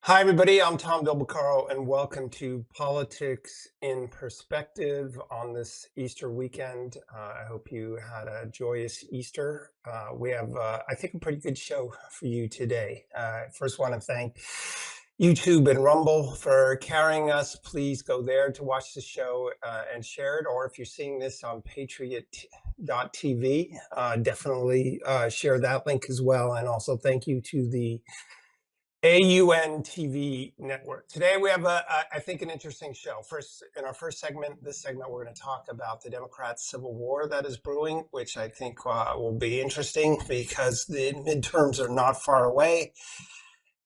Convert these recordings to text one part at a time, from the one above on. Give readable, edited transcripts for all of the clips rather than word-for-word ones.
Hi, everybody. I'm Tom Del Beccaro, and welcome to Politics in Perspective on this Easter weekend. I hope you had a joyous Easter. We have, I think, a pretty good show for you today. First, want to thank YouTube and Rumble for carrying us. Please go there to watch the show and share it. Or if you're seeing this on Patriot.tv, definitely share that link as well. And also thank you to the AUN TV network. Today we have, I think, an interesting show. First, in our first segment, this segment, we're going to talk about the Democrats' civil war that is brewing, which I think will be interesting because the midterms are not far away.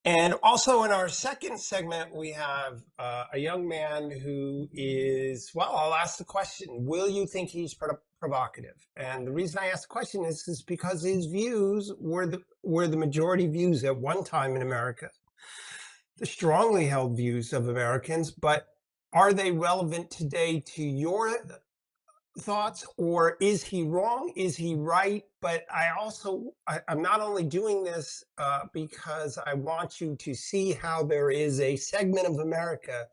And also in our second segment, we have a young man who is, well, I'll ask the question, will you think he's provocative? And the reason I ask the question is because his views were the majority views at one time in America, the strongly held views of Americans, but are they relevant today to your thoughts, or is he wrong? Is he right? But I'm not only doing this because I want you to see how there is a segment of America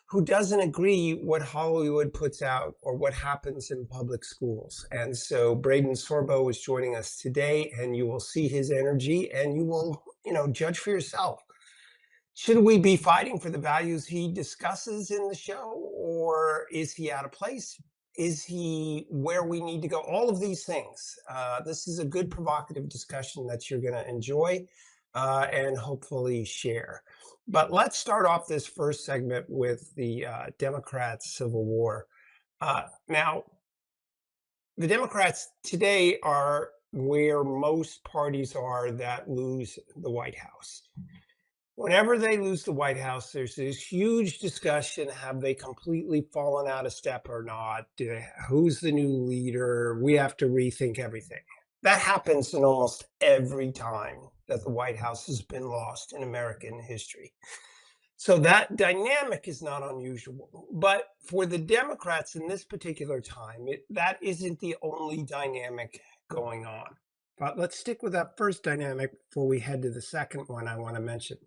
who doesn't agree what Hollywood puts out or what happens in public schools. And so Braeden Sorbo is joining us today, and you will see his energy and you will, judge for yourself. Should we be fighting for the values he discusses in the show, or is he out of place? Is he where we need to go? All of these things. This is a good provocative discussion that you're going to enjoy and hopefully share. But let's start off this first segment with the Democrats' civil war. Now, the Democrats today are where most parties are that lose the White House. Whenever they lose the White House, there's this huge discussion. Have they completely fallen out of step or not? Who's the new leader? We have to rethink everything. That happens in almost every time that the White House has been lost in American history. So that dynamic is not unusual. But for the Democrats in this particular time, that isn't the only dynamic going on. But let's stick with that first dynamic before we head to the second one I want to mention.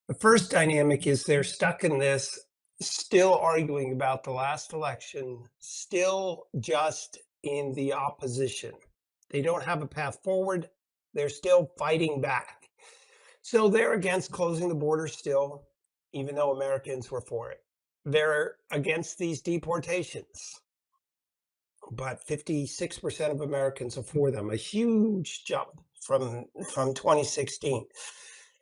The first dynamic is they're stuck in this, still arguing about the last election, still just in the opposition. They don't have a path forward. They're still fighting back. So they're against closing the border still, even though Americans were for it. They're against these deportations, but 56% of Americans are for them, a huge jump from 2016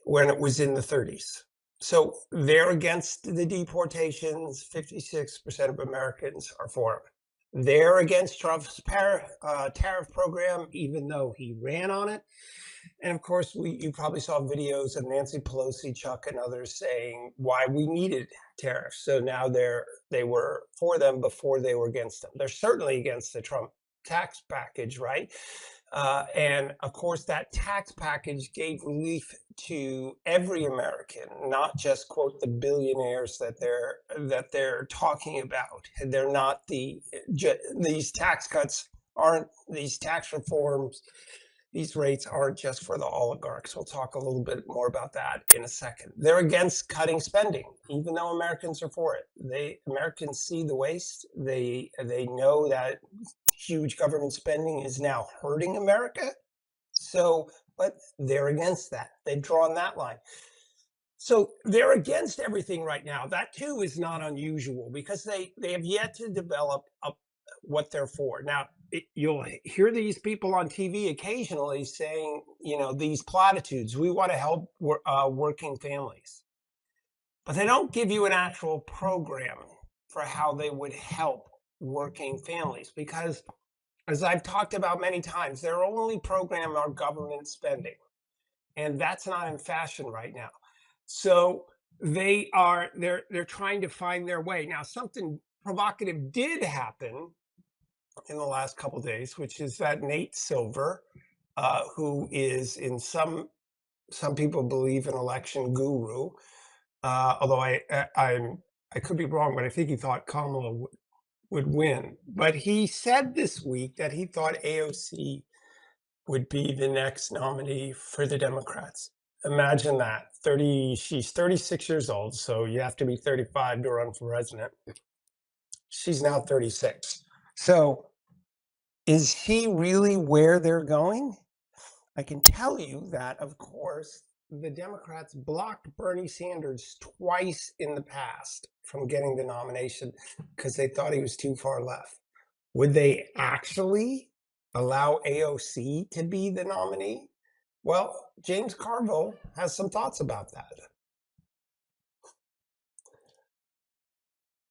when it was in the 30s. So they're against the deportations. 56% of Americans are for them. They're against Trump's tariff program, even though he ran on it. And of course, you probably saw videos of Nancy Pelosi, Chuck, and others saying why we needed tariffs. So now they were for them before they were against them. They're certainly against the Trump tax package, right? And of course, that tax package gave relief to every American, not just quote the billionaires that they're talking about. They're not these tax cuts aren't these tax reforms. These rates aren't just for the oligarchs. We'll talk a little bit more about that in a second. They're against cutting spending, even though Americans are for it. Americans see the waste. They know that huge government spending is now hurting America. So, but they're against that. They've drawn that line. So they're against everything right now. That too is not unusual because they have yet to develop what they're for. Now, you'll hear these people on TV occasionally saying, these platitudes. We want to help working families. But they don't give you an actual program for how they would help working families because, as I've talked about many times, their only program are government spending. And that's not in fashion right now. So they're trying to find their way. Now, something provocative did happen in the last couple of days, which is that Nate Silver, who is in some people believe an election guru, although I could be wrong, but I think he thought Kamala would win. But he said this week that he thought AOC would be the next nominee for the Democrats. Imagine that. She's 36 years old, so you have to be 35 to run for president. She's now 36. So is he really where they're going? I can tell you that, of course, the Democrats blocked Bernie Sanders twice in the past from getting the nomination because they thought he was too far left. Would they actually allow AOC to be the nominee? Well, James Carville has some thoughts about that.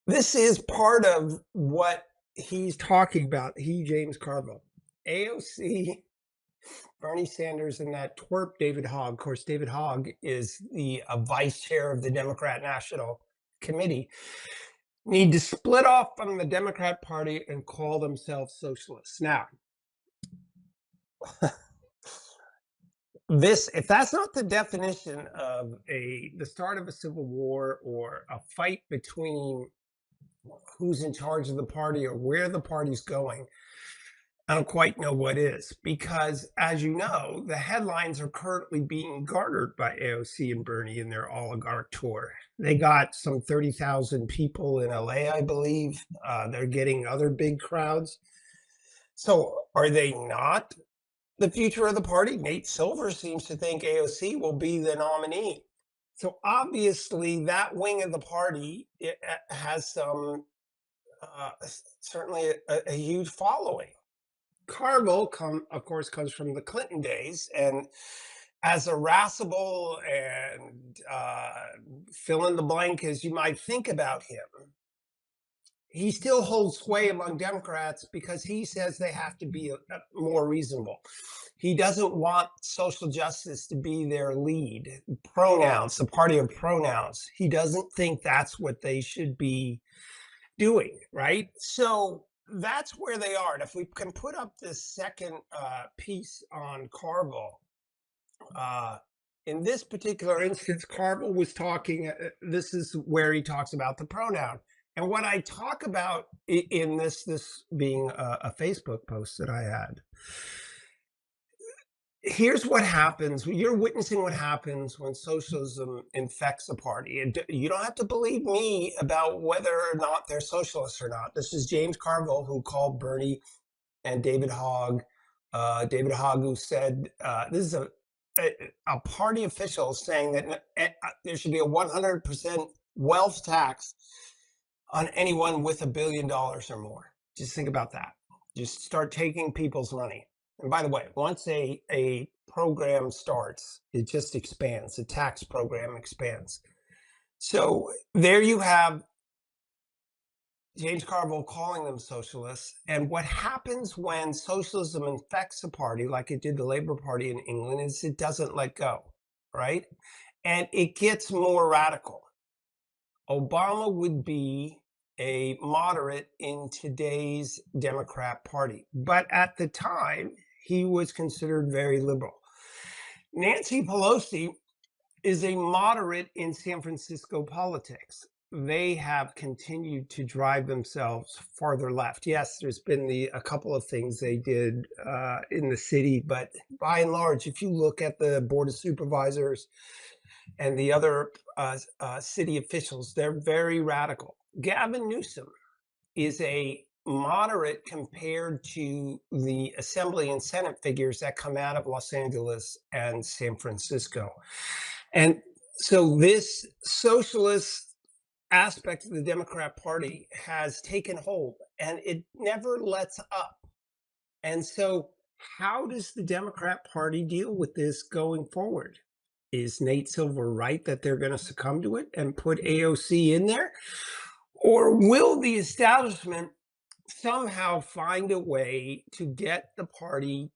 This is part of what he's talking about, James Carville. AOC, Bernie Sanders, and that twerp David Hogg. Of course, David Hogg is the vice chair of the Democrat National Committee. Need to split off from the Democrat Party and call themselves socialists. Now, if that's not the definition of the start of a civil war or a fight between who's in charge of the party or where the party's going, I don't quite know what is, because as you know, the headlines are currently being garnered by AOC and Bernie in their oligarch tour. They got some 30,000 people in LA, I believe. They're getting other big crowds. So are they not the future of the party? Nate Silver seems to think AOC will be the nominee. So obviously that wing of the party has some, certainly a huge following. Carville, of course, comes from the Clinton days, and as irascible and fill in the blank as you might think about him, he still holds sway among Democrats because he says they have to be more reasonable. He doesn't want social justice to be their lead. Pronouns, the party of pronouns. He doesn't think that's what they should be doing, right? So that's where they are. And if we can put up this second piece on Carville, in this particular instance, Carville was talking, this is where he talks about the pronoun. And what I talk about in this being a Facebook post that I had, here's what happens. You're witnessing what happens when socialism infects a party. And you don't have to believe me about whether or not they're socialists or not. This is James Carville, who called Bernie and David Hogg. David Hogg, who said, this is a party official saying that there should be a 100% wealth tax on anyone with $1 billion or more. Just think about that. Just start taking people's money. And by the way, once a program starts, it just expands. The tax program expands. So there you have James Carville calling them socialists. And what happens when socialism infects a party, like it did the Labour Party in England, is it doesn't let go, right? And it gets more radical. Obama would be a moderate in today's Democrat Party, but at the time, he was considered very liberal. Nancy Pelosi is a moderate in San Francisco politics. They have continued to drive themselves farther left. Yes, there's been a couple of things they did in the city, but by and large, if you look at the Board of Supervisors and the other city officials, they're very radical. Gavin Newsom is a moderate compared to the Assembly and Senate figures that come out of Los Angeles and San Francisco. And so this socialist aspect of the Democrat Party has taken hold, and it never lets up. And so how does the Democrat Party deal with this going forward? Is Nate Silver right that they're going to succumb to it and put AOC in there? Or will the establishment somehow find a way to get the party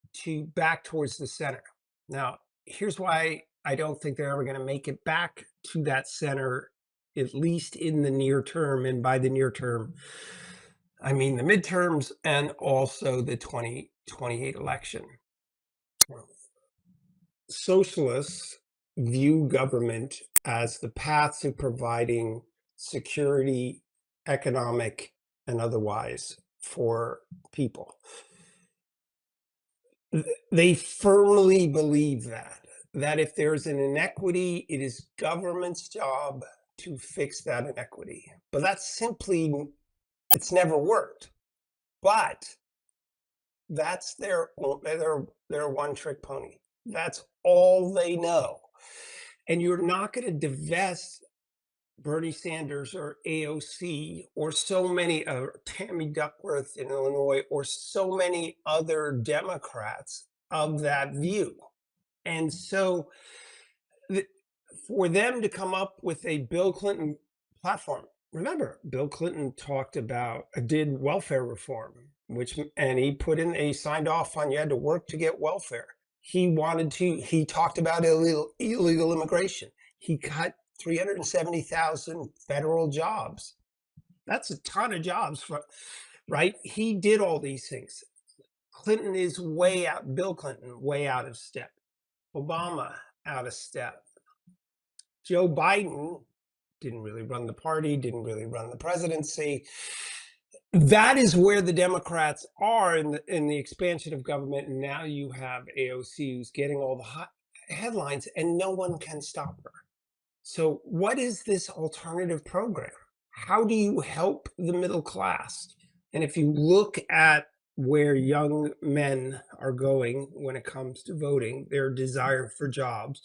back towards the center? Now, here's why I don't think they're ever going to make it back to that center, at least in the near term. And by the near term, I mean the midterms and also the 2028 election. Socialists view government as the path to providing security, economic and otherwise, for people. They firmly believe that. that if there's an inequity, it is government's job to fix that inequity. But that's simply, it's never worked. But that's their one trick pony. That's all they know. And you're not going to divest Bernie Sanders or AOC or so many, Tammy Duckworth in Illinois, or so many other Democrats of that view. And so for them to come up with a Bill Clinton platform, remember, Bill Clinton did welfare reform, and he signed off on, you had to work to get welfare. He talked about illegal immigration. He cut 370,000 federal jobs. That's a ton of jobs, right? He did all these things. Clinton is Bill Clinton, way out of step. Obama, out of step. Joe Biden didn't really run the party, didn't really run the presidency. That is where the Democrats are in the expansion of government. And now you have AOC who's getting all the hot headlines and no one can stop her. So what is this alternative program? How do you help the middle class? And if you look at where young men are going when it comes to voting, their desire for jobs,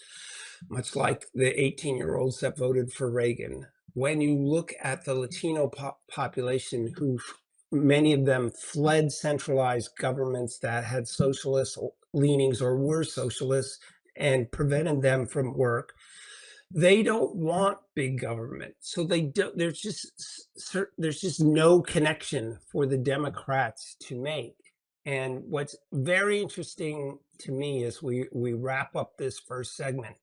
much like the 18-year-olds that voted for Reagan, when you look at the Latino population, who many of them fled centralized governments that had socialist leanings or were socialists and prevented them from work, they don't want big government. So there's just no connection for the Democrats to make. And what's very interesting to me as we wrap up this first segment,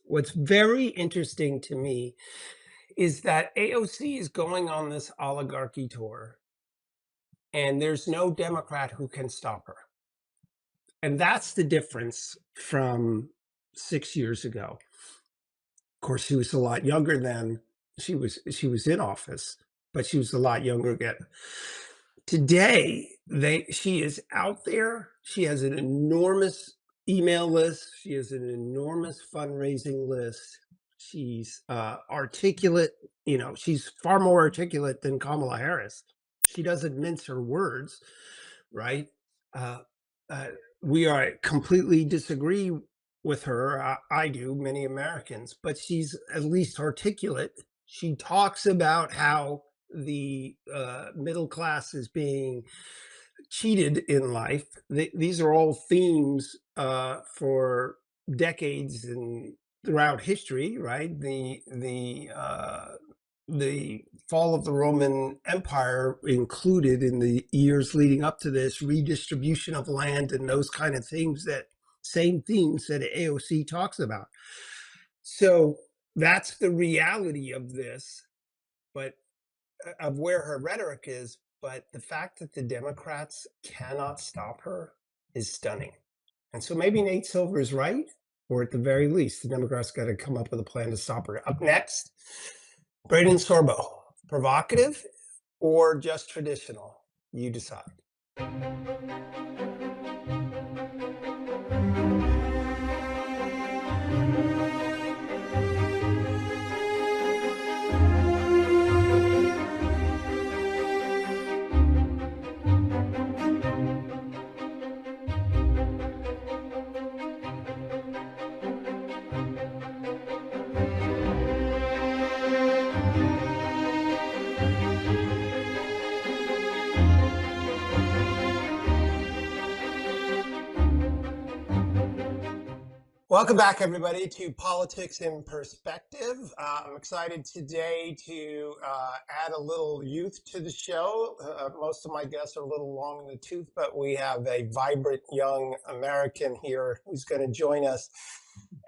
what's very interesting to me is that AOC is going on this oligarchy tour and there's no Democrat who can stop her. And that's the difference from 6 years ago. Of course, she was a lot younger then. She was in office, but she was a lot younger again. Today, she is out there. She has an enormous email list. She has an enormous fundraising list. She's articulate. She's far more articulate than Kamala Harris. She doesn't mince her words, right? We are completely disagree with her. I do, many Americans, but she's at least articulate. She talks about how the middle class is being cheated in life. These are all themes for decades and throughout history, right? The fall of the Roman Empire included, in the years leading up to this, redistribution of land and those kind of things, same themes that AOC talks about. So that's the reality of this, but of where her rhetoric is. But the fact that the Democrats cannot stop her is stunning. And so maybe Nate Silver is right, or at the very least, the Democrats got to come up with a plan to stop her. Up next, Braeden Sorbo, provocative or just traditional? You decide. Welcome back, everybody, to Politics in Perspective. I'm excited today to add a little youth to the show. Most of my guests are a little long in the tooth, but we have a vibrant young American here who's going to join us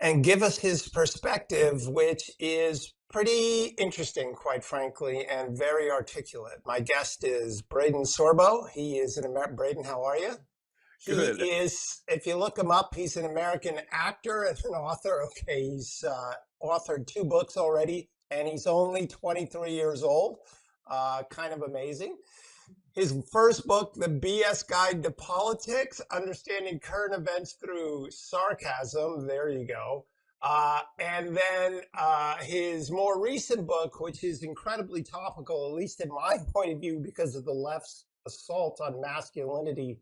and give us his perspective, which is pretty interesting, quite frankly, and very articulate. My guest is Braeden Sorbo. He is an American. Braeden, how are you? Good. He is, if you look him up, he's an American actor and an author. Okay, he's authored 2 books already, and he's only 23 years old. Kind of amazing. his first book, The BS Guide to Politics, Understanding Current Events Through Sarcasm. There you go. And then his more recent book, which is incredibly topical, at least in my point of view, because of the left's assault on masculinity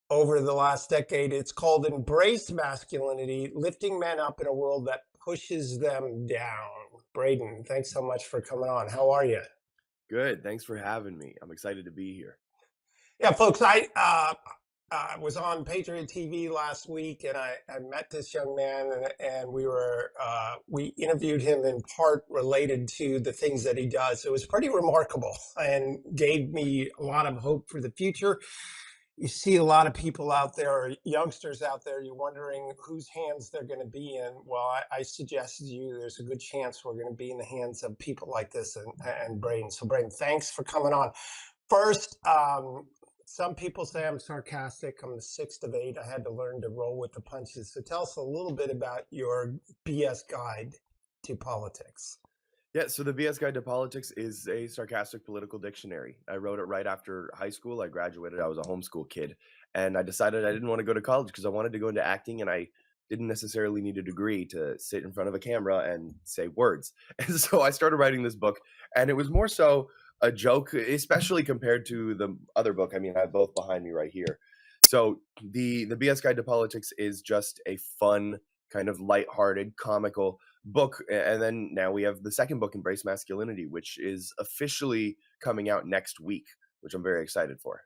over the last decade. It's called Embrace Masculinity, Lifting Men Up in a World That Pushes Them Down. Braeden, thanks so much for coming on. How are you? Good. Thanks for having me. I'm excited to be here. Yeah, folks, I was on Patriot TV last week, and I met this young man, and we interviewed him in part related to the things that he does. It was pretty remarkable and gave me a lot of hope for the future. You see a lot of people out there, youngsters out there, you're wondering whose hands they're going to be in. Well, I suggest to you there's a good chance we're going to be in the hands of people like this and Braeden. So, Braeden, thanks for coming on. First, some people say I'm sarcastic. I'm the sixth of eight. I had to learn to roll with the punches. So tell us a little bit about your BS guide to politics. Yeah, so the BS Guide to Politics is a sarcastic political dictionary. I wrote it right after high school. I graduated. I was a homeschool kid, and I decided I didn't want to go to college because I wanted to go into acting, and I didn't necessarily need a degree to sit in front of a camera and say words. And so I started writing this book, and it was more so a joke, especially compared to the other book. I mean, I have both behind me right here. So the BS Guide to Politics is just a fun, kind of lighthearted, comical book. And then now we have the second book, Embrace Masculinity, which is officially coming out next week, which I'm very excited for.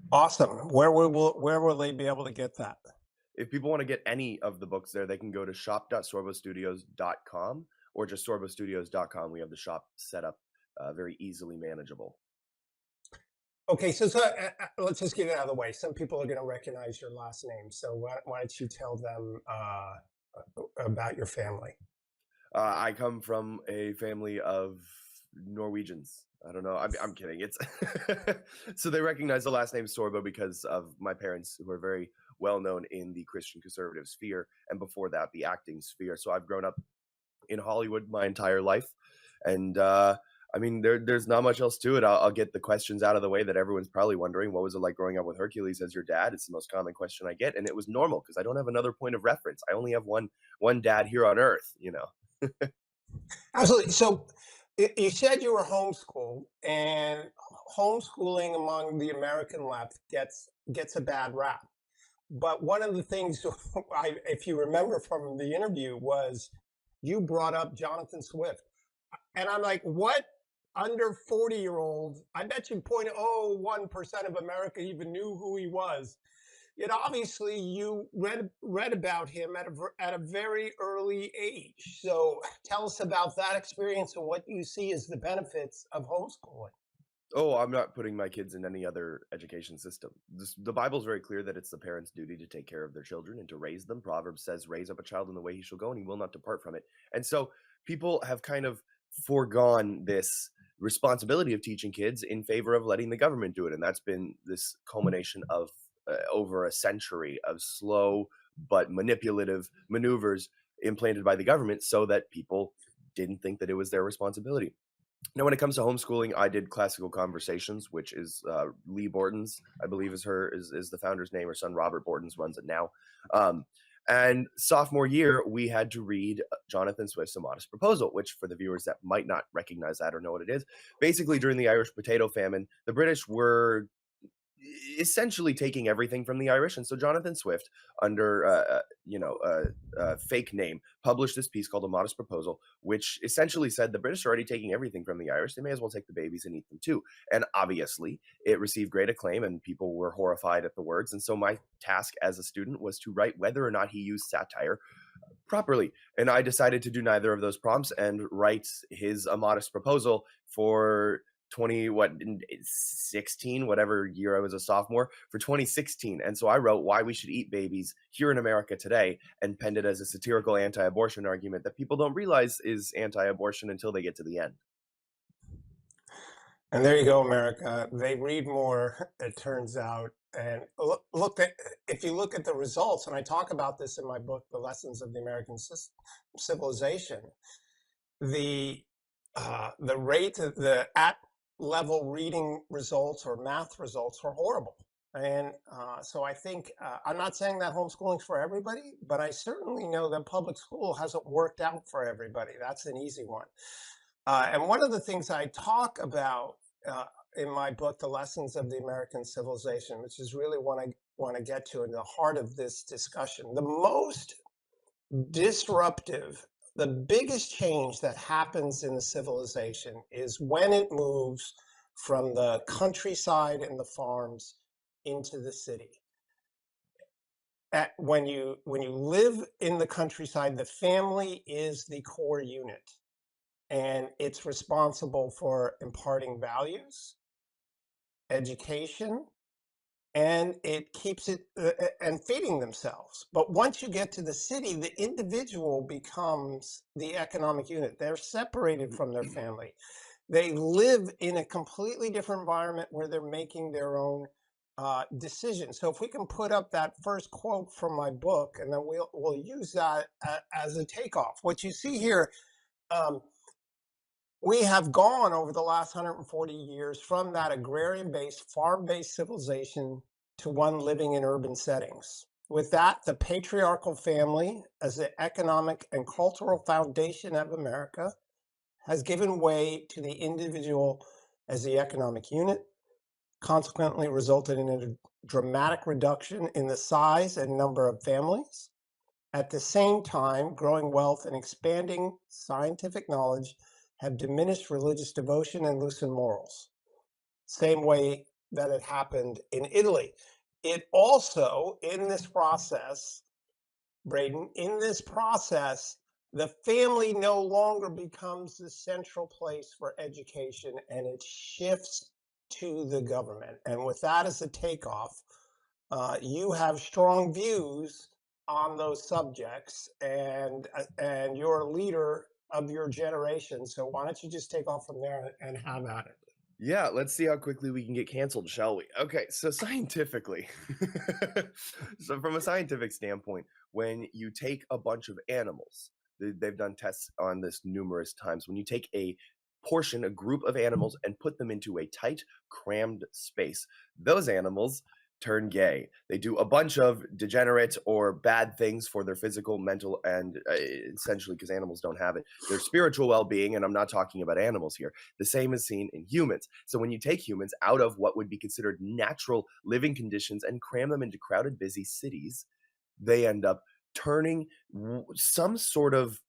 Awesome. Where will they be able to get that? If people want to get any of the books there, they can go to shop.sorbostudios.com or just sorbostudios.com. We have the shop set up very easily manageable. Okay, so let's just get it out of the way. Some people are going to recognize your last name. So why don't you tell them about your family? I come from a family of Norwegians. I don't know. I'm kidding. It's so they recognize the last name Sorbo because of my parents, who are very well known in the Christian conservative sphere, and before that, the acting sphere. So I've grown up in Hollywood my entire life, and I mean, there's not much else to it. I'll get the questions out of the way that everyone's probably wondering. What was it like growing up with Hercules as your dad? It's the most common question I get, and it was normal because I don't have another point of reference. I only have one dad here on Earth. Absolutely. So you said you were homeschooled, and homeschooling among the American left gets a bad rap. But one of the things, if you remember from the interview, was you brought up Jonathan Swift. And I'm like, what under 40-year-old, I bet you 0.01% of America even knew who he was. Yet obviously you read about him at a very early age. So tell us about that experience and what you see as the benefits of homeschooling. Oh, I'm not putting my kids in any other education system. The Bible's very clear that it's the parents' duty to take care of their children and to raise them. Proverbs says, raise up a child in the way he shall go, and he will not depart from it. And so people have kind of foregone this responsibility of teaching kids in favor of letting the government do it. And that's been this culmination of over a century of slow but manipulative maneuvers implanted by the government so that people didn't think that it was their responsibility. Now, when it comes to homeschooling, I did Classical Conversations, which is Lee Borton's, I believe is the founder's name. Her son Robert Borton's runs it now. And sophomore year, we had to read Jonathan Swift's A Modest Proposal, which, for the viewers that might not recognize that or know what it is, basically during the Irish potato famine, the British were essentially taking everything from the Irish. And so Jonathan Swift, under a fake name, published this piece called A Modest Proposal, which essentially said the British are already taking everything from the Irish. They may as well take the babies and eat them too. And obviously, it received great acclaim, and people were horrified at the words. And so my task as a student was to write whether or not he used satire properly. And I decided to do neither of those prompts and write his A Modest Proposal for 2016, whatever year I was a sophomore, for 2016. And so I wrote Why We Should Eat Babies Here in America Today and penned it as a satirical anti-abortion argument that people don't realize is anti-abortion until they get to the end. And there you go, America. They read more, it turns out. And if you look at the results, and I talk about this in my book, The Lessons of the American Civilization, the rate, the level reading results or math results were horrible. And so I think I'm not saying that homeschooling's for everybody, but I certainly know that public school hasn't worked out for everybody. That's an easy one. And one of the things I talk about uh, in my book, The Lessons of the American Civilization, which is really what I want to get to in the heart of this discussion, the most disruptive, the biggest change that happens in the civilization is when it moves from the countryside and the farms into the city. When you live in the countryside, the family is the core unit, and it's responsible for imparting values, education, and it keeps it and feeding themselves. But once you get to the city, the individual becomes the economic unit. They're separated from their family. They live in a completely different environment where they're making their own decisions. So if we can put up that first quote from my book, and then we'll use that as a takeoff. What you see here, um, we have gone over the last 140 years from that agrarian based, farm based civilization to one living in urban settings. With that, the patriarchal family, as the economic and cultural foundation of America, has given way to the individual as the economic unit, consequently, resulted in a dramatic reduction in the size and number of families. At the same time, growing wealth and expanding scientific knowledge have diminished religious devotion and loosened morals, same way that it happened in Italy. It also, in this process, Braden, in this process, the family no longer becomes the central place for education, and it shifts to the government. And with that as a takeoff, you have strong views on those subjects, and you're a leader of your generation. So why don't you just take off from there and have at it? Yeah, let's see how quickly we can get canceled, shall we? Okay, so scientifically, so from a scientific standpoint, when you take a bunch of animals, they've done tests on this numerous times. When you take a portion, a group of animals, and put them into a tight, crammed space, those animals turn gay. They do a bunch of degenerate or bad things for their physical, mental, and essentially, because animals don't have it, their spiritual well being. And I'm not talking about animals here. The same is seen in humans. So when you take humans out of what would be considered natural living conditions and cram them into crowded, busy cities, they end up turning some sort of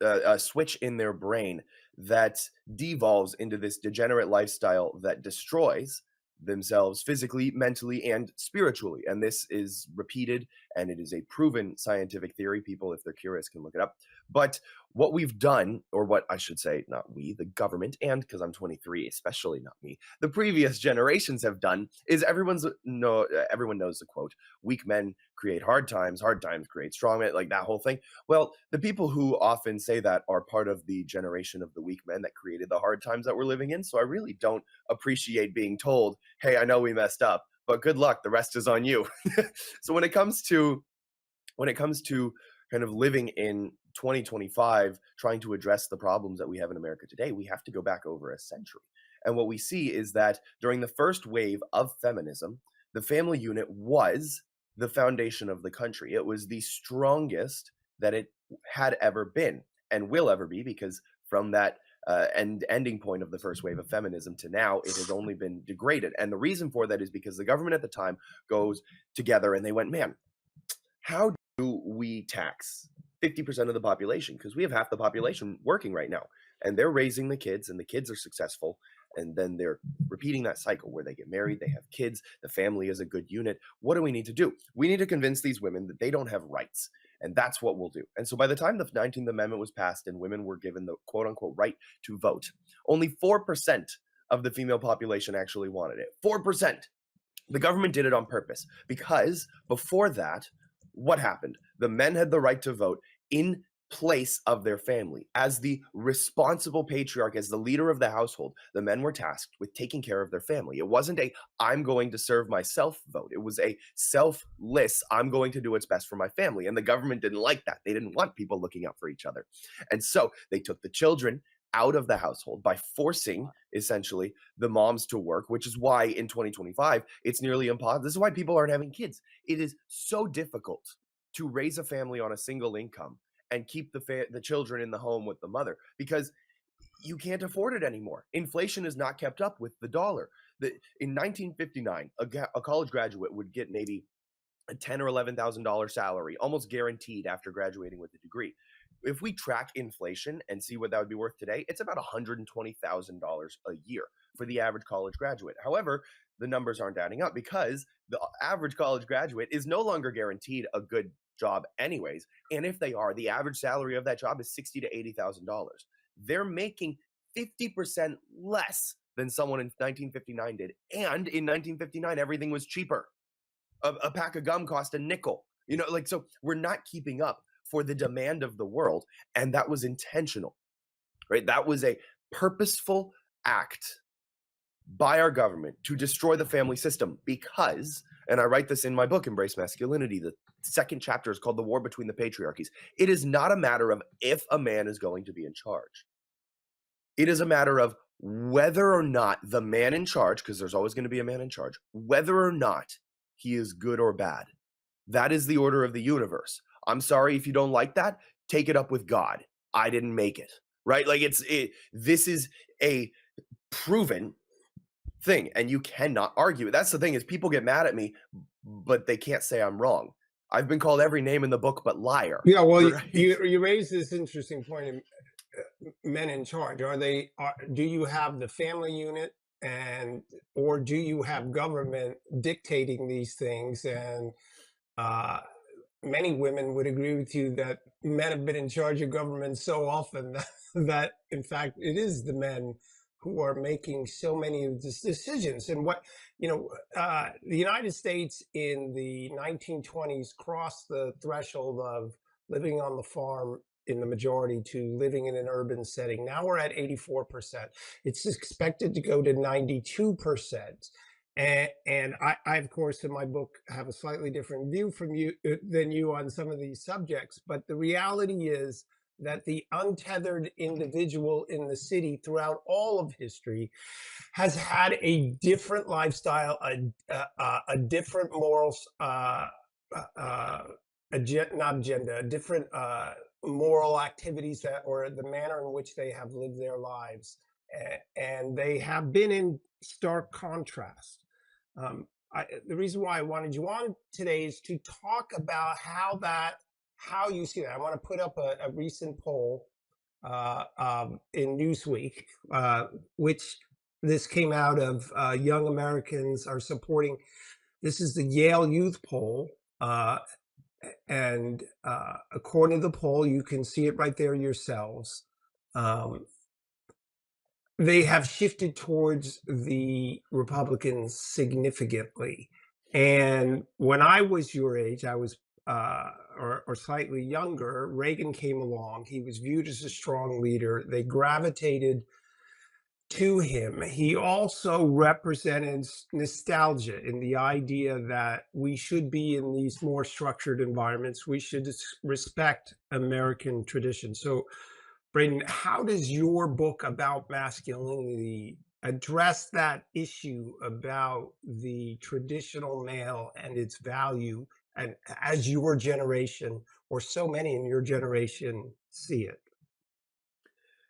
a switch in their brain that devolves into this degenerate lifestyle that destroys themselves physically, mentally, and spiritually. And this is repeated, and it is a proven scientific theory. People, if they're curious, can look it up. But what we've done, or what I should say, not we, the government, and because I'm 23, especially not me, the previous generations have done, is everyone knows the quote: "Weak men create hard times create strong men," like that whole thing. Well, the people who often say that are part of the generation of the weak men that created the hard times that we're living in. So I really don't appreciate being told, "Hey, I know we messed up, but good luck. The rest is on you." So when it comes to kind of living in 2025, trying to address the problems that we have in America today, we have to go back over a century. And what we see is that during the first wave of feminism, the family unit was the foundation of the country. It was the strongest that it had ever been and will ever be, because from that ending point of the first wave of feminism to now, it has only been degraded. And the reason for that is because the government at the time goes together and they went, man, how do we tax 50% of the population? Because we have half the population working right now, and they're raising the kids, and the kids are successful. And then they're repeating that cycle where they get married, they have kids, the family is a good unit. What do we need to do? We need to convince these women that they don't have rights. And that's what we'll do. And so by the time the 19th Amendment was passed and women were given the quote unquote right to vote, only 4% of the female population actually wanted it. 4%. The government did it on purpose because before that, what happened? The men had the right to vote in place of their family. As the responsible patriarch, as the leader of the household, the men were tasked with taking care of their family. It wasn't a "I'm going to serve myself" vote. It was a selfless "I'm going to do what's best for my family." And the government didn't like that. They didn't want people looking out for each other. And so they took the children out of the household by forcing essentially the moms to work, which is why in 2025 it's nearly impossible. This is why people aren't having kids. It is so difficult to raise a family on a single income and keep the children in the home with the mother because you can't afford it anymore. Inflation has not kept up with the dollar. In 1959, a college graduate would get maybe a $10,000 or $11,000 salary, almost guaranteed after graduating with a degree. If we track inflation and see what that would be worth today, it's about $120,000 a year for the average college graduate. However, the numbers aren't adding up because the average college graduate is no longer guaranteed a good job anyways. And if they are, the average salary of that job is $60,000 to $80,000. They're making 50% less than someone in 1959 did. And in 1959, everything was cheaper. A pack of gum cost a nickel. So we're not keeping up for the demand of the world. And that was intentional, right? That was a purposeful act by our government to destroy the family system because, and I write this in my book, Embrace Masculinity, the second chapter is called The War Between the Patriarchies. It is not a matter of if a man is going to be in charge. It is a matter of whether or not the man in charge, because there's always going to be a man in charge, whether or not he is good or bad. That is the order of the universe. I'm sorry if you don't like that. Take it up with God. I didn't make it, right? This is a proven thing, and you cannot argue it. That's the thing is people get mad at me, but they can't say I'm wrong. I've been called every name in the book but liar. Yeah, well, right? you raised this interesting point. Men in charge, do you have the family unit, or do you have government dictating these things? And uh, many women would agree with you that men have been in charge of government so often that in fact it is the men who are making so many of these decisions. And the United States in the 1920s crossed the threshold of living on the farm in the majority to living in an urban setting. Now we're at 84%. It's expected to go to 92%. And I, of course, in my book, have a slightly different view than you on some of these subjects. But the reality is that the untethered individual in the city throughout all of history has had a different lifestyle, a different morals, not agenda, a different moral activities or the manner in which they have lived their lives. And they have been in stark contrast. The reason why I wanted you on today is to talk about how you see that. I want to put up a recent poll in Newsweek, which this came out of young Americans are supporting. This is the Yale Youth Poll. And according to the poll, you can see it right there yourselves. They have shifted towards the Republicans significantly. And when I was your age, I was or slightly younger, Reagan came along. He was viewed as a strong leader. They gravitated to him. He also represented nostalgia in the idea that we should be in these more structured environments. We should respect American tradition. So, Braeden, how does your book about masculinity address that issue about the traditional male and its value, and as your generation or so many in your generation see it?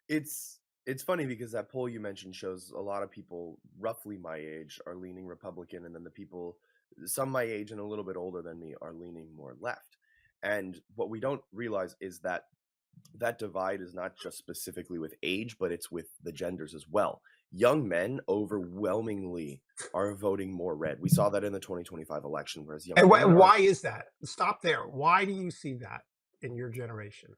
It's funny because that poll you mentioned shows a lot of people roughly my age are leaning Republican, and then the people some my age and a little bit older than me are leaning more left. And what we don't realize is that that divide is not just specifically with age, but it's with the genders as well. Young men overwhelmingly are voting more red. We saw that in the 2025 election, whereas young And women are why is that? Stop there. Why do you see that in your generation?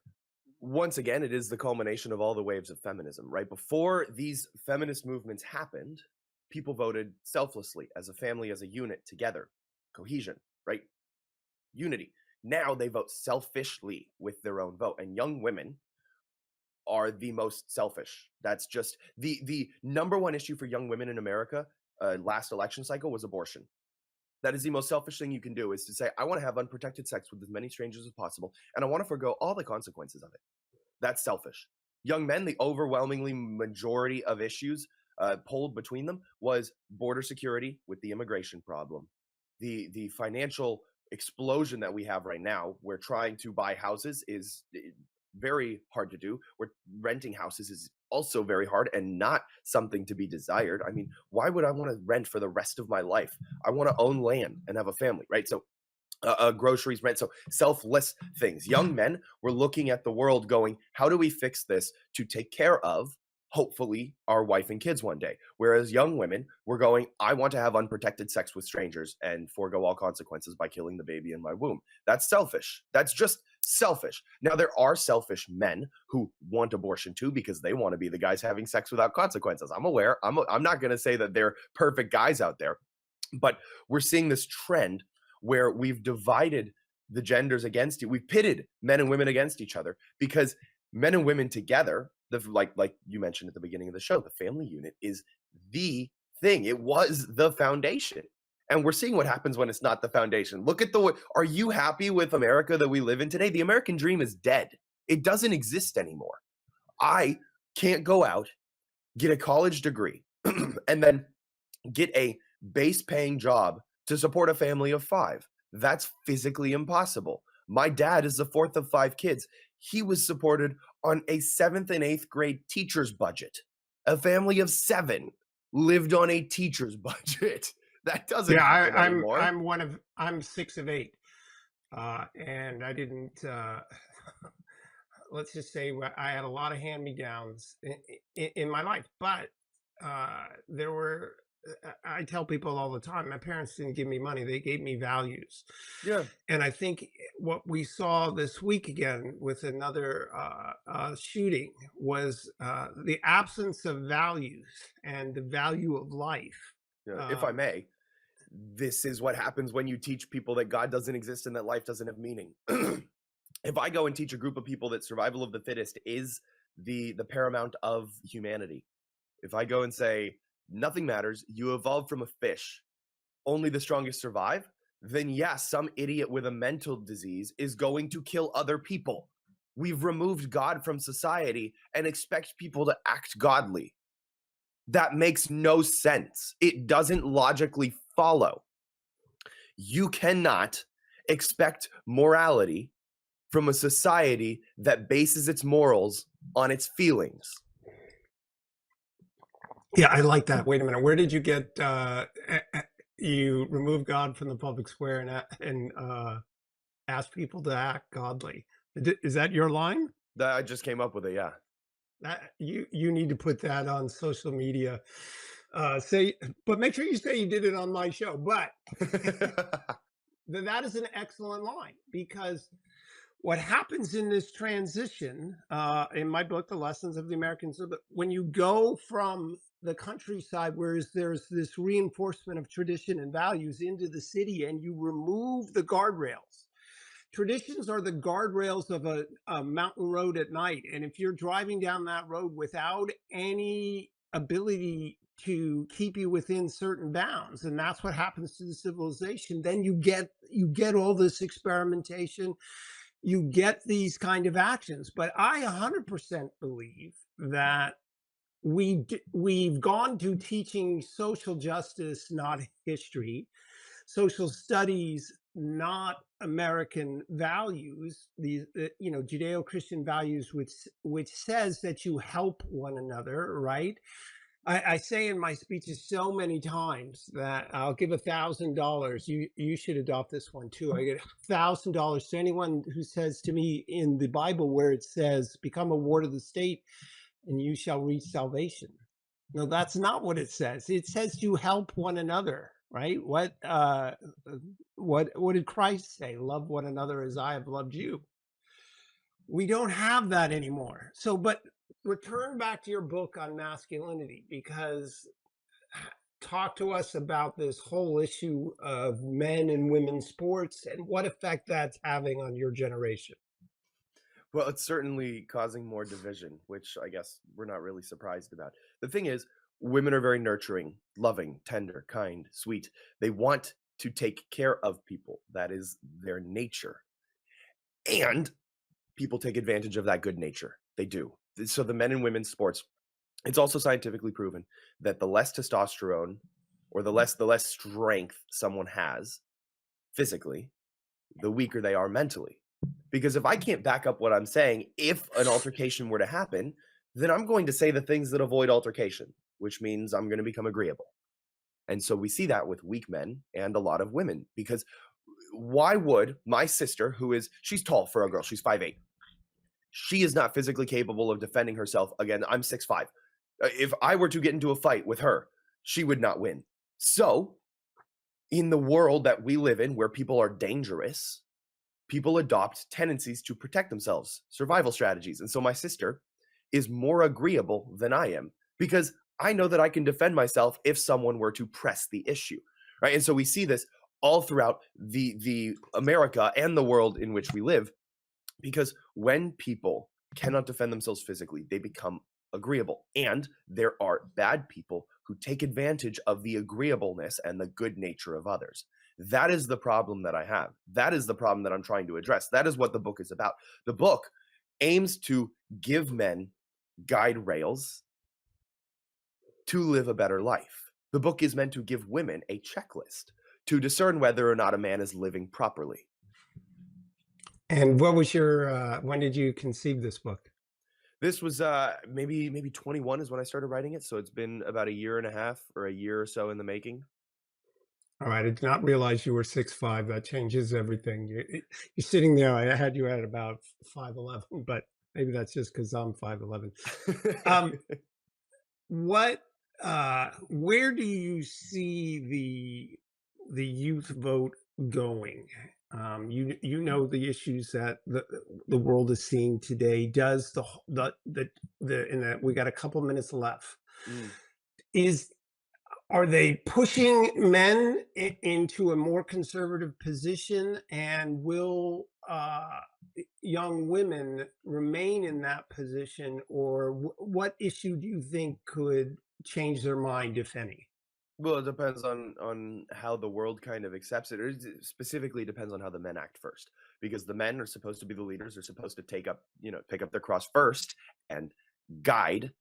once again, it is the culmination of all the waves of feminism, right? Before these feminist movements happened, people voted selflessly as a family, as a unit together, cohesion, right? Unity. Now they vote selfishly with their own vote, and young women are the most selfish. That's just the number one issue for young women in America. Last election cycle was abortion. That is the most selfish thing you can do, is to say, I want to have unprotected sex with as many strangers as possible, and I want to forgo all the consequences of it. That's selfish. Young men, the overwhelmingly majority of issues polled between them was border security with the immigration problem, the financial explosion that we have right now, where trying to buy houses is very hard to do. Where renting houses is also very hard and not something to be desired. I mean, why would I want to rent for the rest of my life? I want to own land and have a family, right? So groceries, rent, so selfless things. Young men were looking at the world going, how do we fix this to take care of, hopefully, our wife and kids one day? Whereas young women were going, I want to have unprotected sex with strangers and forego all consequences by killing the baby in my womb. That's selfish. That's just selfish. Now, there are selfish men who want abortion too because they want to be the guys having sex without consequences. I'm aware. I'm not going to say that they're perfect guys out there, but we're seeing this trend where we've divided the genders against you. We've pitted men and women against each other because men and women together, like you mentioned at the beginning of the show, the family unit is the thing. It was the foundation. And we're seeing what happens when it's not the foundation. Look at the way. Are you happy with America that we live in today? The American dream is dead. It doesn't exist anymore. I can't go out, get a college degree, and then get a base paying job to support a family of 5. That's physically impossible. My dad is the 4th of 5 kids. He was supported on a 7th and 8th grade teacher's budget. A family of 7 lived on a teacher's budget. That doesn't Yeah, happen anymore. I'm 6 of 8, and I didn't. Let's just say I had a lot of hand-me-downs in my life, but there were. I tell people all the time, my parents didn't give me money; they gave me values. Yeah. And I think what we saw this week again with another shooting was the absence of values and the value of life. Yeah. If Uh, I may, this is what happens when you teach people that God doesn't exist and that life doesn't have meaning. If I go and teach a group of people that survival of the fittest is the paramount of humanity, if I go and say nothing matters, you evolved from a fish, only the strongest survive, then yes, some idiot with a mental disease is going to kill other people. We've removed God from society and expect people to act godly. That makes no sense. It doesn't logically follow. You cannot expect morality from a society that bases its morals on its feelings. yeah, I like that. Wait a minute, where did you get? You remove God from the public square and ask people to act godly. Is that your line? That I just came up with it, yeah. That you need to put that on social media. Say, but make sure you say you did it on my show. But that is an excellent line because what happens in this transition, in my book, The Lessons of the American Civil, when you go from the countryside, where there's this reinforcement of tradition and values into the city, and you remove the guardrails. Traditions are the guardrails of a mountain road at night. And if you're driving down that road without any ability to keep you within certain bounds, and that's what happens to the civilization, then you get all this experimentation, you get these kind of actions. But I 100% believe that we've gone to teaching social justice, not history, social studies, not American values, these Judeo-Christian values, which says that you help one another, right? I say in my speeches so many times that I'll give $1,000. You should adopt this one too. I get $1,000 to anyone who says to me in the Bible where it says, "Become a ward of the state, and you shall reach salvation." No, that's not what it says. It says you help one another, right? What did Christ say? Love one another as I have loved you. We don't have that anymore. So, but return back to your book on masculinity, because talk to us about this whole issue of men and women's sports and what effect that's having on your generation. Well, it's certainly causing more division, which I guess we're not really surprised about. The thing is, women are very nurturing, loving, tender, kind, sweet. They want to take care of people. That is their nature. And people take advantage of that good nature. They do. So the men and women's sports, it's also scientifically proven that the less testosterone or the less strength someone has physically, the weaker they are mentally. Because if I can't back up what I'm saying, if an altercation were to happen, then I'm going to say the things that avoid altercation, which means I'm going to become agreeable. And so we see that with weak men and a lot of women. Because why would my sister, she's tall for a girl, she's 5'8", she is not physically capable of defending herself. Again, I'm 6'5". If I were to get into a fight with her, she would not win. So in the world that we live in, where people are dangerous, people adopt tendencies to protect themselves, survival strategies. And so my sister is more agreeable than I am, because I know that I can defend myself if someone were to press the issue, right? And so we see this all throughout the America and the world in which we live, because when people cannot defend themselves physically, they become agreeable. And there are bad people who take advantage of the agreeableness and the good nature of others. That is the problem that I have. That is the problem that I'm trying to address. That is what the book is about. The book aims to give men guide rails to live a better life. The book is meant to give women a checklist to discern whether or not a man is living properly. And what was your, when did you conceive this book? This was maybe 21 is when I started writing it. So it's been about a year and a half or a year or so in the making. All right. I did not realize you were 6'5". That changes everything. You're sitting there. I had you at about 5'11", but maybe that's just because I'm 5'11". What, where do you see the youth vote going? You know the issues that the world is seeing today. Does and that we got a couple minutes left. Mm. Is Are they pushing men into a more conservative position, and will young women remain in that position, or what issue do you think could change their mind, if any? Well, it depends on how the world kind of accepts it. Or specifically depends on how the men act first, because the men are supposed to be the leaders. They're supposed to pick up their cross first and guide,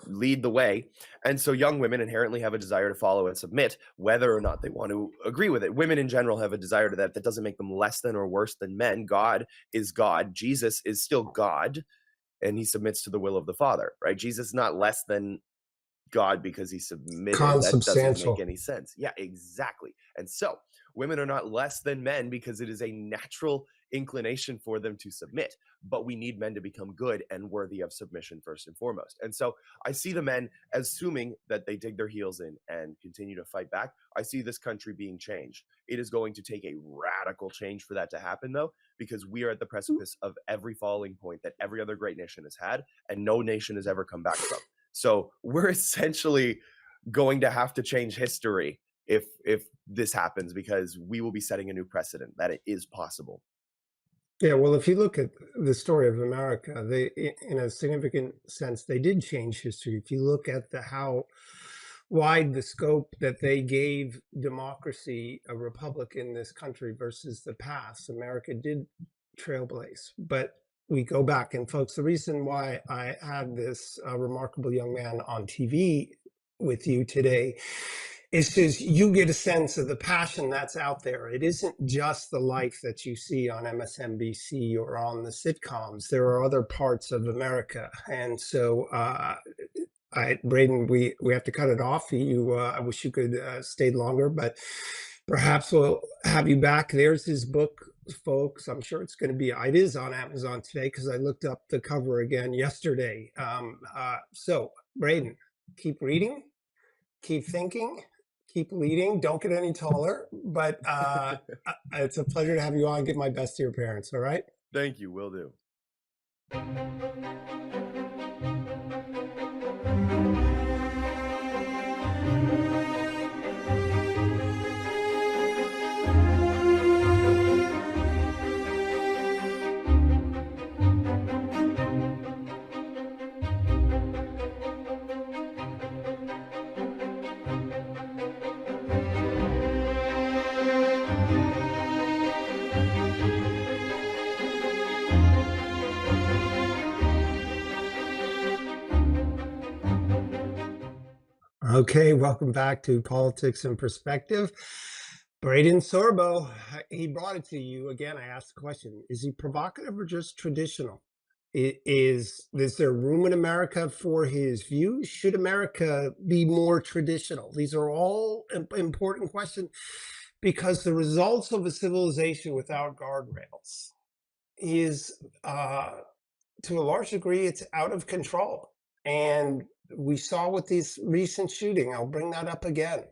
lead the way. And so young women inherently have a desire to follow and submit, whether or not they want to agree with it. Women in general have a desire to that. That doesn't make them less than or worse than men. God is God. Jesus is still God, and he submits to the will of the Father, right? Jesus is not less than God because he submitted. That doesn't make Consubstantial. any sense. Yeah, exactly. And so women are not less than men because it is a natural inclination for them to submit. But we need men to become good and worthy of submission first and foremost. And so I see the men assuming that they dig their heels in and continue to fight back. I see this country being changed. It is going to take a radical change for that to happen, though, because we are at the precipice of every falling point that every other great nation has had, and no nation has ever come back from. So we're essentially going to have to change history if this happens, because we will be setting a new precedent that it is possible. Yeah, well, if you look at the story of America, in a significant sense, they did change history. If you look at how wide the scope that they gave democracy, a republic in this country versus the past, America did trailblaze. But we go back, and folks, the reason why I had this remarkable young man on TV with you today is because you get a sense of the passion that's out there. It isn't just the life that you see on MSNBC or on the sitcoms. There are other parts of America. And so, Braeden, we have to cut it off. I wish you could stay longer, but perhaps we'll have you back. There's his book, folks. I'm sure it is on Amazon today, because I looked up the cover again yesterday. So, Braeden, keep reading, keep thinking, keep leading. Don't get any taller, but it's a pleasure to have you on. Give my best to your parents. All right. Thank you. Will do. Okay, welcome back to Politics in Perspective. Braeden Sorbo, he brought it to you again. I asked the question: is he provocative or just traditional? Is there room in America for his views? Should America be more traditional? These are all important questions because the results of a civilization without guardrails is to a large degree, it's out of control. And we saw with this recent shooting, I'll bring that up again.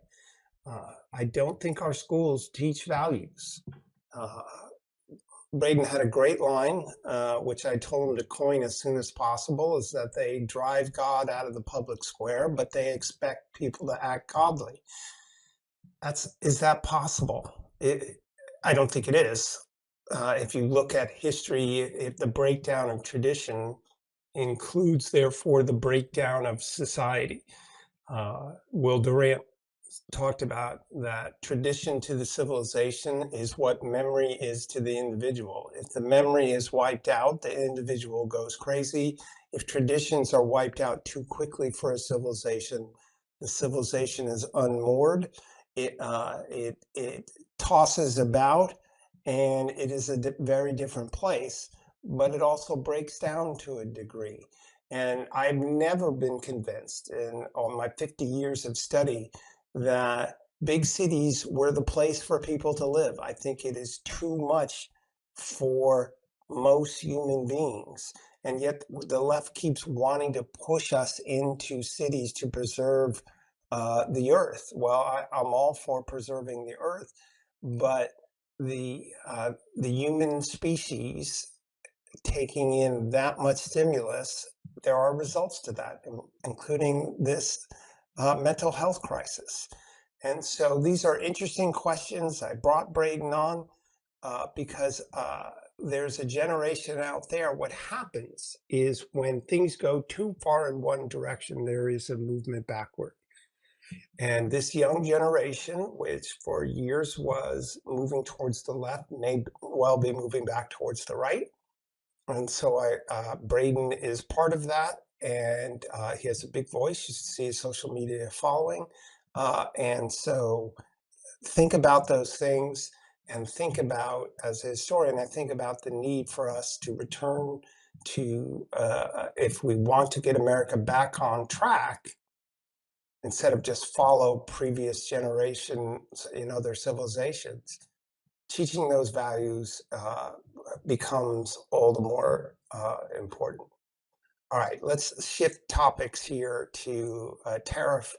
I don't think our schools teach values. Uh, Braden had a great line, which I told him to coin as soon as possible, is that they drive God out of the public square, but they expect people to act godly. Is that possible? I don't think it is. If you look at history, if the breakdown of tradition includes, therefore, the breakdown of society. Will Durant talked about that tradition to the civilization is what memory is to the individual. If the memory is wiped out, the individual goes crazy. If traditions are wiped out too quickly for a civilization, the civilization is unmoored. It tosses about, and it is a very different place. But it also breaks down to a degree. And I've never been convinced in all my 50 years of study that big cities were the place for people to live. I think it is too much for most human beings. And yet the left keeps wanting to push us into cities to preserve the earth. Well, I'm all for preserving the earth, but the human species taking in that much stimulus, there are results to that, including this mental health crisis. And so these are interesting questions. I brought Braden on because there's a generation out there. What happens is when things go too far in one direction, there is a movement backward. And this young generation, which for years was moving towards the left, may well be moving back towards the right. And so Braden is part of that, and he has a big voice. You see his social media following, and so think about those things, and think about, as a historian, I think about the need for us to return to, if we want to get America back on track, instead of just follow previous generations in other civilizations, teaching those values becomes all the more important. All right, let's shift topics here to a tariff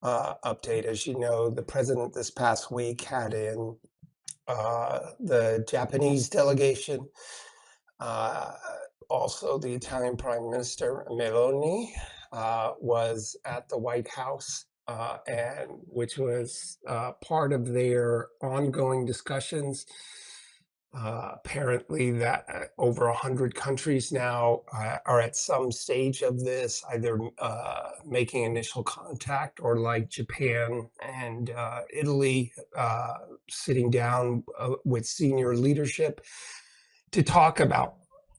update. As you know, the president this past week had in the Japanese delegation, uh, also the Italian Prime Minister Meloni was at the White House, and which was part of their ongoing discussions. Apparently, that over 100 countries now are at some stage of this, either making initial contact or, like Japan and Italy, sitting down with senior leadership to talk about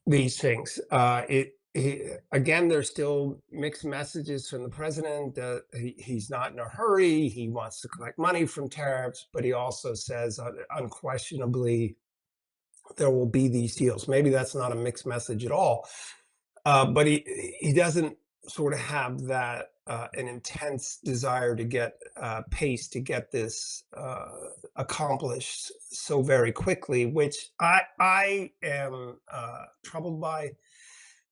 these things. Again, there's still mixed messages from the president. He's not in a hurry. He wants to collect money from tariffs, but he also says unquestionably there will be these deals. Maybe that's not a mixed message at all, but he doesn't sort of have that an intense desire to get pace to get this accomplished so very quickly, which I am troubled by.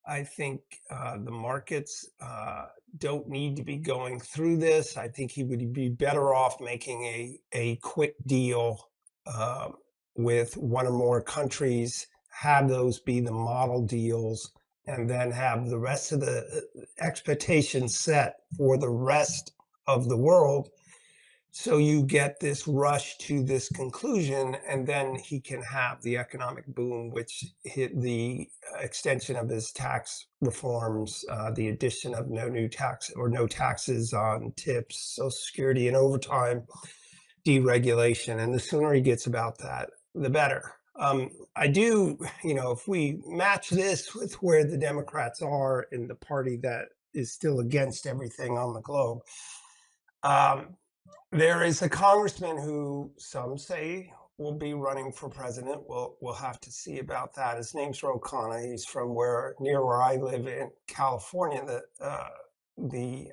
I think the markets don't need to be going through this. I think he would be better off making a quick deal with one or more countries, have those be the model deals, and then have the rest of the expectations set for the rest of the world. So you get this rush to this conclusion, and then he can have the economic boom, which hit the extension of his tax reforms, the addition of no new tax or no taxes on tips, Social Security, and overtime, deregulation. And the sooner he gets about that, the better. I do, if we match this with where the Democrats are in the party that is still against everything on the globe, Um, there is a congressman who some say will be running for president. We'll have to see about that. His name's Ro Khanna. He's from near where I live in California. The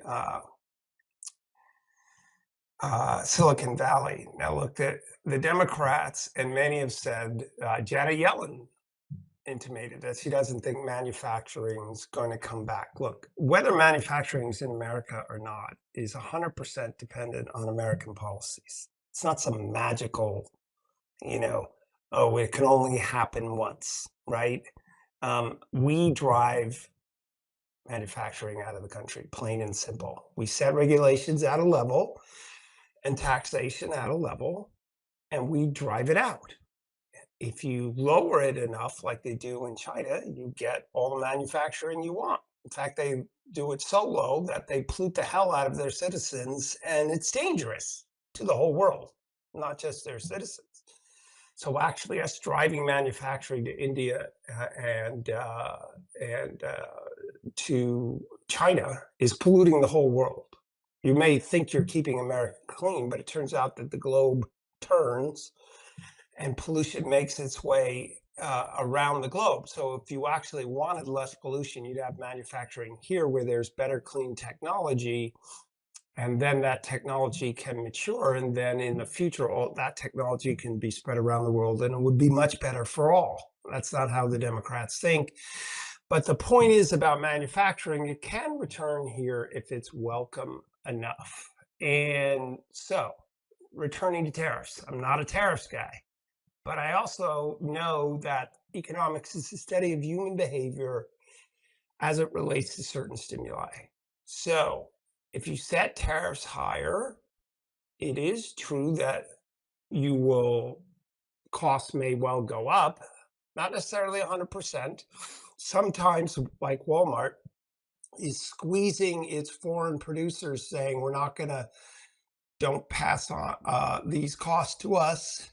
Silicon Valley. Now, look, the Democrats and many have said Janet Yellen intimated that she doesn't think manufacturing is going to come back. Look, whether manufacturing is in America or not is 100% dependent on American policies. It's not some magical, you know, oh, it can only happen once, right? We drive manufacturing out of the country, plain and simple. We set regulations at a level and taxation at a level, and we drive it out. If you lower it enough, like they do in China, you get all the manufacturing you want. In fact, they do it so low that they pollute the hell out of their citizens, and it's dangerous to the whole world, not just their citizens. So actually, us driving manufacturing to India and to China is polluting the whole world. You may think you're keeping America clean, but it turns out that the globe turns and pollution makes its way around the globe. So if you actually wanted less pollution, you'd have manufacturing here where there's better clean technology, and then that technology can mature, and then in the future, all that technology can be spread around the world, and it would be much better for all. That's not how the Democrats think. But the point is about manufacturing, it can return here if it's welcome enough. And so, returning to tariffs, I'm not a tariffs guy. But I also know that economics is the study of human behavior as it relates to certain stimuli. So if you set tariffs higher, it is true that costs may well go up, not necessarily 100%. Sometimes, like Walmart, is squeezing its foreign producers, saying, we're not going to, don't pass on these costs to us.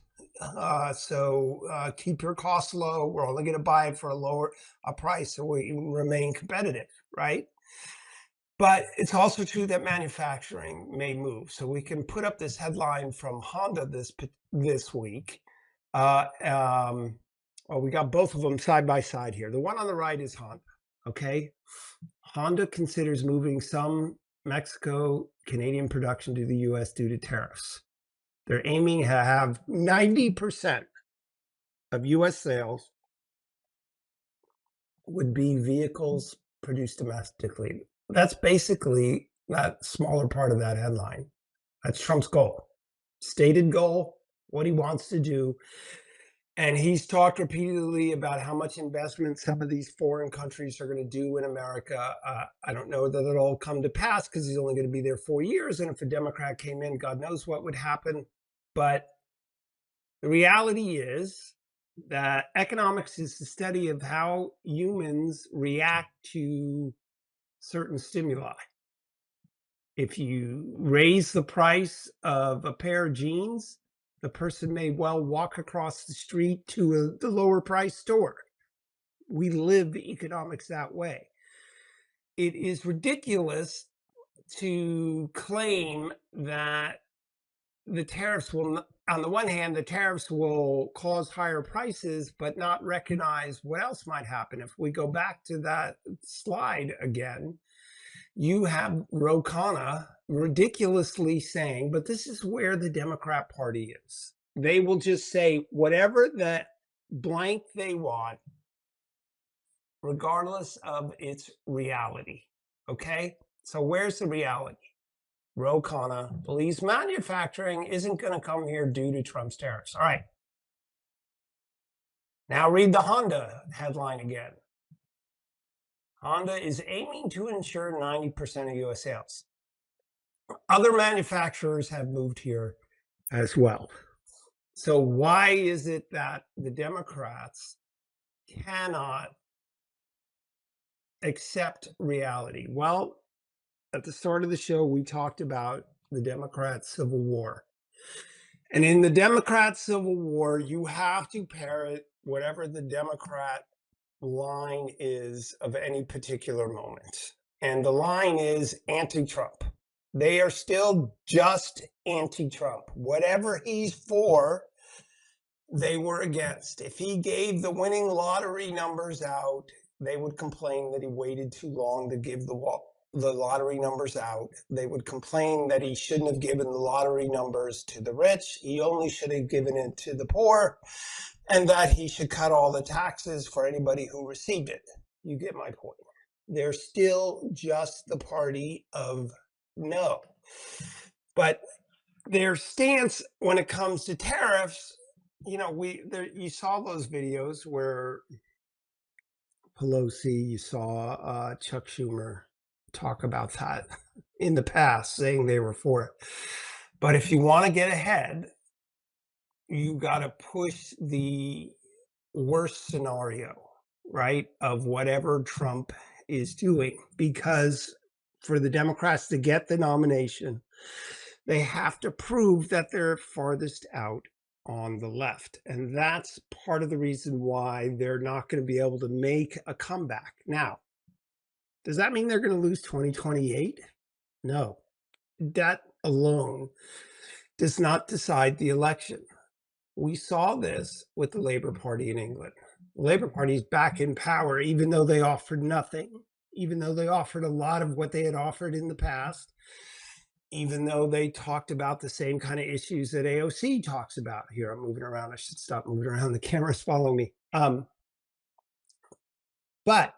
So keep your costs low. We're only going to buy it for a price so we remain competitive, right? But it's also true that manufacturing may move. So we can put up this headline from Honda this week. Well, we got both of them side by side here. The one on the right is Honda. Okay, Honda considers moving some Mexico Canadian production to the U.S. due to tariffs. They're aiming to have 90% of U.S. sales would be vehicles produced domestically. That's basically that smaller part of that headline. That's Trump's goal, stated goal, what he wants to do. And he's talked repeatedly about how much investment some of these foreign countries are going to do in America. I don't know that it'll all come to pass because he's only going to be there 4 years. And if a Democrat came in, God knows what would happen. But the reality is that economics is the study of how humans react to certain stimuli. If you raise the price of a pair of jeans, the person may well walk across the street to the lower price store. We live the economics that way. It is ridiculous to claim that the tariffs will, on the one hand, the tariffs will cause higher prices, but not recognize what else might happen. If we go back to that slide again, you have Ro Khanna ridiculously saying, but this is where the Democrat Party is. They will just say whatever the blank they want, regardless of its reality. Okay? So where's the reality? Ro Khanna believes manufacturing isn't going to come here due to Trump's tariffs. All right. Now read the Honda headline again. Honda is aiming to ensure 90% of U.S. sales. Other manufacturers have moved here as well. So why is it that the Democrats cannot accept reality? Well, at the start of the show, we talked about the Democrat Civil War. And in the Democrat Civil War, you have to parrot whatever the Democrat line is of any particular moment. And the line is anti-Trump. They are still just anti-Trump. Whatever he's for, they were against. If he gave the winning lottery numbers out, they would complain that he waited too long to give the lottery numbers out. They would complain that he shouldn't have given the lottery numbers to the rich. He only should have given it to the poor, and that he should cut all the taxes for anybody who received it. You get my point. They're still just the party of no. But their stance when it comes to tariffs, you saw those videos where Pelosi, you saw Chuck Schumer talk about that in the past, saying they were for it. But if you want to get ahead, you got to push the worst scenario, right, of whatever Trump is doing, because for the Democrats to get the nomination, they have to prove that they're farthest out on the left. And that's part of the reason why they're not going to be able to make a comeback. Now, does that mean they're going to lose 2028? No. That alone does not decide the election. We saw this with the Labour Party in England. The Labour Party is back in power, even though they offered nothing, even though they offered a lot of what they had offered in the past, even though they talked about the same kind of issues that AOC talks about. Here, I'm moving around. I should stop moving around. The camera's following me. But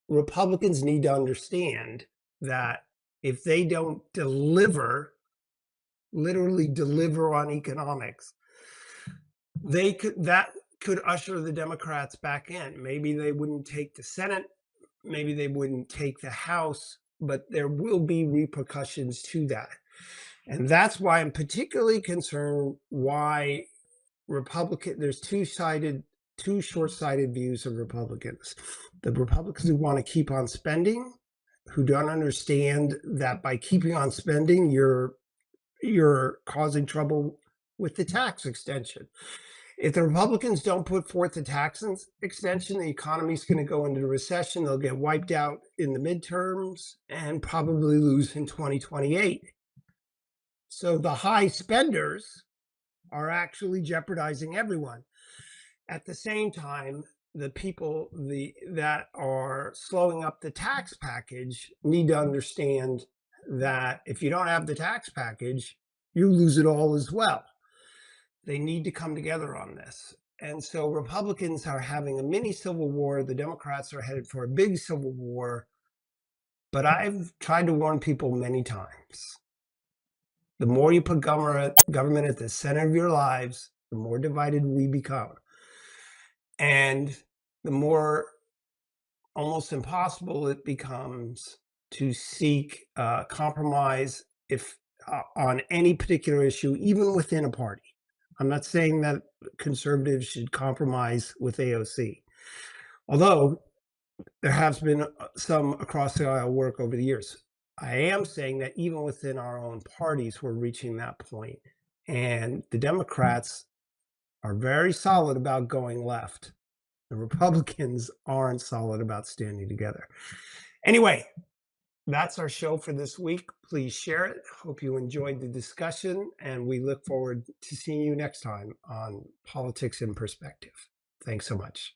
Republicans need to understand that if they don't deliver, literally deliver on economics, that could usher the Democrats back in. Maybe they wouldn't take the Senate, maybe they wouldn't take the House, but there will be repercussions to that. And that's why I'm particularly concerned why there's two short-sighted views of Republicans. The Republicans who want to keep on spending, who don't understand that by keeping on spending, you're causing trouble with the tax extension. If the Republicans don't put forth the tax extension, the economy is going to go into a recession. They'll get wiped out in the midterms and probably lose in 2028. So the high spenders are actually jeopardizing everyone. At the same time, the people that are slowing up the tax package need to understand that if you don't have the tax package, you lose it all as well. They need to come together on this. And so Republicans are having a mini civil war. The Democrats are headed for a big civil war. But I've tried to warn people many times. The more you put government at the center of your lives, the more divided we become. And the more almost impossible it becomes to seek compromise on any particular issue, even within a party. I'm not saying that conservatives should compromise with AOC, although there has been some across the aisle work over the years. I am saying that even within our own parties, we're reaching that point. And the Democrats are very solid about going left. The Republicans aren't solid about standing together. Anyway, that's our show for this week. Please share it. Hope you enjoyed the discussion, and we look forward to seeing you next time on Politics in Perspective. Thanks so much.